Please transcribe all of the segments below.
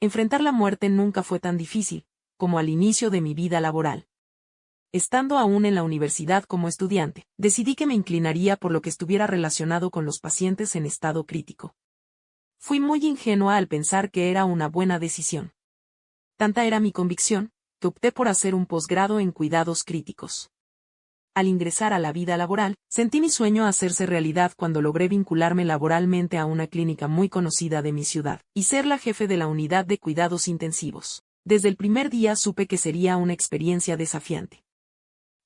Enfrentar la muerte nunca fue tan difícil, como al inicio de mi vida laboral. Estando aún en la universidad como estudiante, decidí que me inclinaría por lo que estuviera relacionado con los pacientes en estado crítico. Fui muy ingenua al pensar que era una buena decisión. Tanta era mi convicción, que opté por hacer un posgrado en cuidados críticos. Al ingresar a la vida laboral, sentí mi sueño hacerse realidad cuando logré vincularme laboralmente a una clínica muy conocida de mi ciudad, y ser la jefe de la unidad de cuidados intensivos. Desde el primer día supe que sería una experiencia desafiante.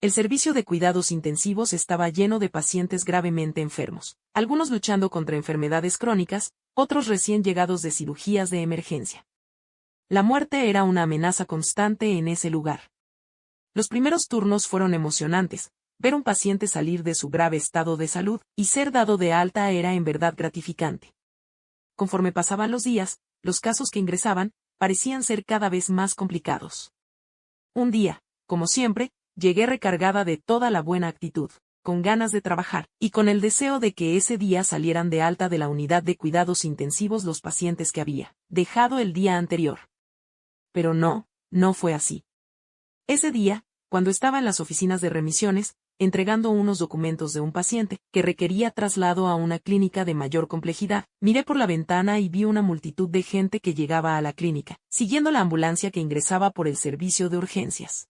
El servicio de cuidados intensivos estaba lleno de pacientes gravemente enfermos, algunos luchando contra enfermedades crónicas, otros recién llegados de cirugías de emergencia. La muerte era una amenaza constante en ese lugar. Los primeros turnos fueron emocionantes. Ver un paciente salir de su grave estado de salud y ser dado de alta era en verdad gratificante. Conforme pasaban los días, los casos que ingresaban parecían ser cada vez más complicados. Un día, como siempre, llegué recargada de toda la buena actitud, con ganas de trabajar, y con el deseo de que ese día salieran de alta de la unidad de cuidados intensivos los pacientes que había dejado el día anterior. Pero no fue así. Ese día, cuando estaba en las oficinas de remisiones, entregando unos documentos de un paciente que requería traslado a una clínica de mayor complejidad, miré por la ventana y vi una multitud de gente que llegaba a la clínica, siguiendo la ambulancia que ingresaba por el servicio de urgencias.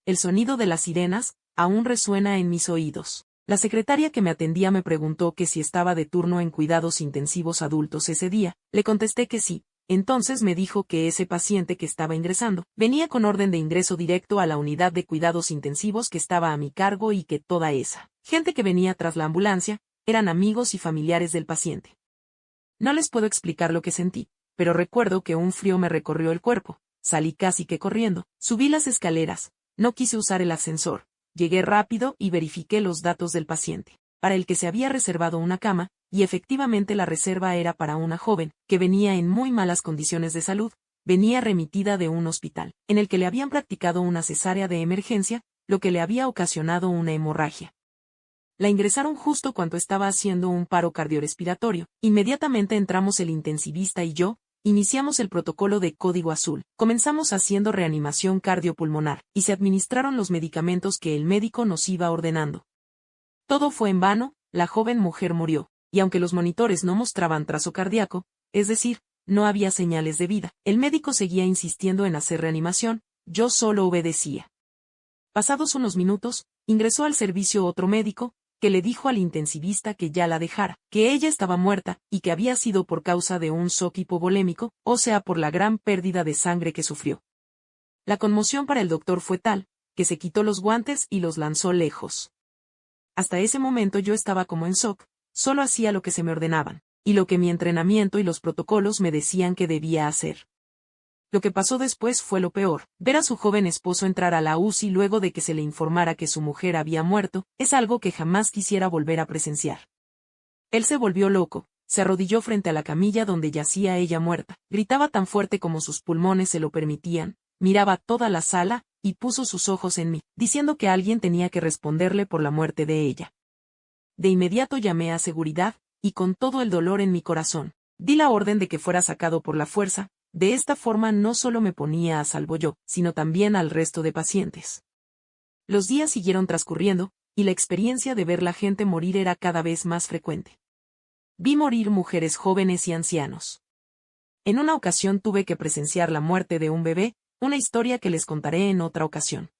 El sonido de las sirenas aún resuena en mis oídos. La secretaria que me atendía me preguntó que si estaba de turno en cuidados intensivos adultos ese día, le contesté que sí. Entonces me dijo que ese paciente que estaba ingresando venía con orden de ingreso directo a la unidad de cuidados intensivos que estaba a mi cargo y que toda esa gente que venía tras la ambulancia eran amigos y familiares del paciente. No les puedo explicar lo que sentí, pero recuerdo que un frío me recorrió el cuerpo, salí casi que corriendo, subí las escaleras, no quise usar el ascensor, llegué rápido y verifiqué los datos del paciente, para el que se había reservado una cama, y efectivamente la reserva era para una joven, que venía en muy malas condiciones de salud, venía remitida de un hospital, en el que le habían practicado una cesárea de emergencia, lo que le había ocasionado una hemorragia. La ingresaron justo cuando estaba haciendo un paro cardiorrespiratorio. Inmediatamente entramos el intensivista y yo, iniciamos el protocolo de código azul, comenzamos haciendo reanimación cardiopulmonar, y se administraron los medicamentos que el médico nos iba ordenando. Todo fue en vano, la joven mujer murió. Y aunque los monitores no mostraban trazo cardíaco, es decir, no había señales de vida, el médico seguía insistiendo en hacer reanimación, yo solo obedecía. Pasados unos minutos, ingresó al servicio otro médico, que le dijo al intensivista que ya la dejara, que ella estaba muerta, y que había sido por causa de un shock hipovolémico, o sea por la gran pérdida de sangre que sufrió. La conmoción para el doctor fue tal, que se quitó los guantes y los lanzó lejos. Hasta ese momento yo estaba como en shock. Solo hacía lo que se me ordenaban, y lo que mi entrenamiento y los protocolos me decían que debía hacer. Lo que pasó después fue lo peor. Ver a su joven esposo entrar a la UCI luego de que se le informara que su mujer había muerto, es algo que jamás quisiera volver a presenciar. Él se volvió loco, se arrodilló frente a la camilla donde yacía ella muerta, gritaba tan fuerte como sus pulmones se lo permitían, miraba toda la sala, y puso sus ojos en mí, diciendo que alguien tenía que responderle por la muerte de ella. De inmediato llamé a seguridad, y con todo el dolor en mi corazón, di la orden de que fuera sacado por la fuerza. De esta forma no solo me ponía a salvo yo, sino también al resto de pacientes. Los días siguieron transcurriendo, y la experiencia de ver la gente morir era cada vez más frecuente. Vi morir mujeres jóvenes y ancianos. En una ocasión tuve que presenciar la muerte de un bebé, una historia que les contaré en otra ocasión.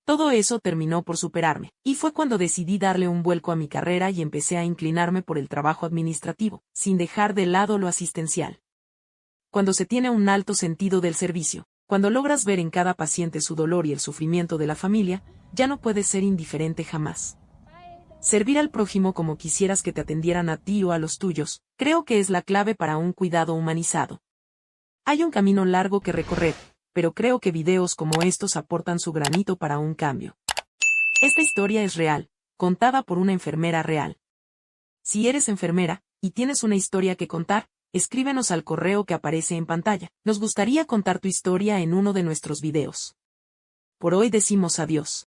Todo eso terminó por superarme, y fue cuando decidí darle un vuelco a mi carrera y empecé a inclinarme por el trabajo administrativo, sin dejar de lado lo asistencial. Cuando se tiene un alto sentido del servicio, cuando logras ver en cada paciente su dolor y el sufrimiento de la familia, ya no puedes ser indiferente jamás. Servir al prójimo como quisieras que te atendieran a ti o a los tuyos, creo que es la clave para un cuidado humanizado. Hay un camino largo que recorrer, pero creo que videos como estos aportan su granito para un cambio. Esta historia es real, contada por una enfermera real. Si eres enfermera, y tienes una historia que contar, escríbenos al correo que aparece en pantalla. Nos gustaría contar tu historia en uno de nuestros videos. Por hoy decimos adiós.